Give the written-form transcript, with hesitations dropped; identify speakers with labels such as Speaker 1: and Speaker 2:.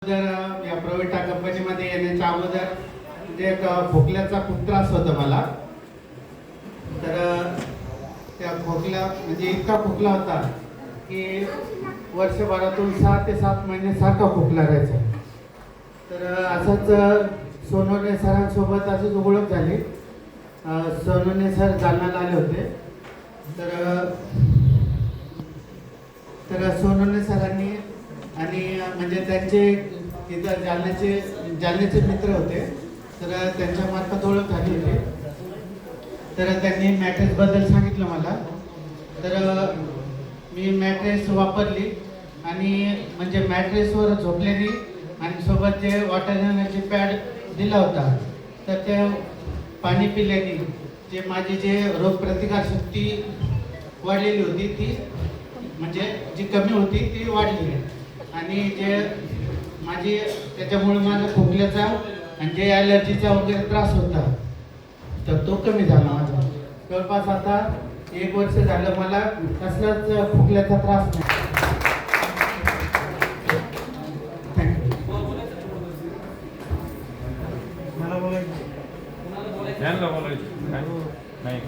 Speaker 1: अगोदर या प्रोविटा कंपनीमध्ये येण्याच्या अगोदर म्हणजे एक खोकल्याचा खूप त्रास होता मला. तर त्या खोकला म्हणजे इतका खोकला होता की वर्षभरातून 6 ते 7 महिने सारखा खोकला राहायचा. तर असंच सोनवणे सरांसोबत अशीच ओळख झाली. सोनवणे सर जालन्याला आले होते. तर सोनवणे सरांनी आणि म्हणजे त्यांचे तिथं जालन्याचे मित्र होते. तर त्यांच्या मार्फत ओळख झाली होती. तर त्यांनी मॅट्रेसबद्दल सांगितलं मला. तर मी मॅट्रेस वापरली आणि म्हणजे मॅट्रेसवर झोपल्याने आणि सोबत जे वॉटर एनर्जी पॅड दिला होता तर ते पाणी पिल्याने जे माझी जे रोगप्रतिकारशक्ती वाढलेली होती ती म्हणजे जी कमी होती ती वाढली आणि जे माझी त्याच्यामुळे माझा खोकल्याचा आणि जे ॲलर्जीचा वगैरे त्रास होता तर तो कमी झाला माझा. जवळपास आता 1 वर्ष झालं मला कसलाच खोकल्याचा त्रास नाही.
Speaker 2: मला बोलायचं नाही.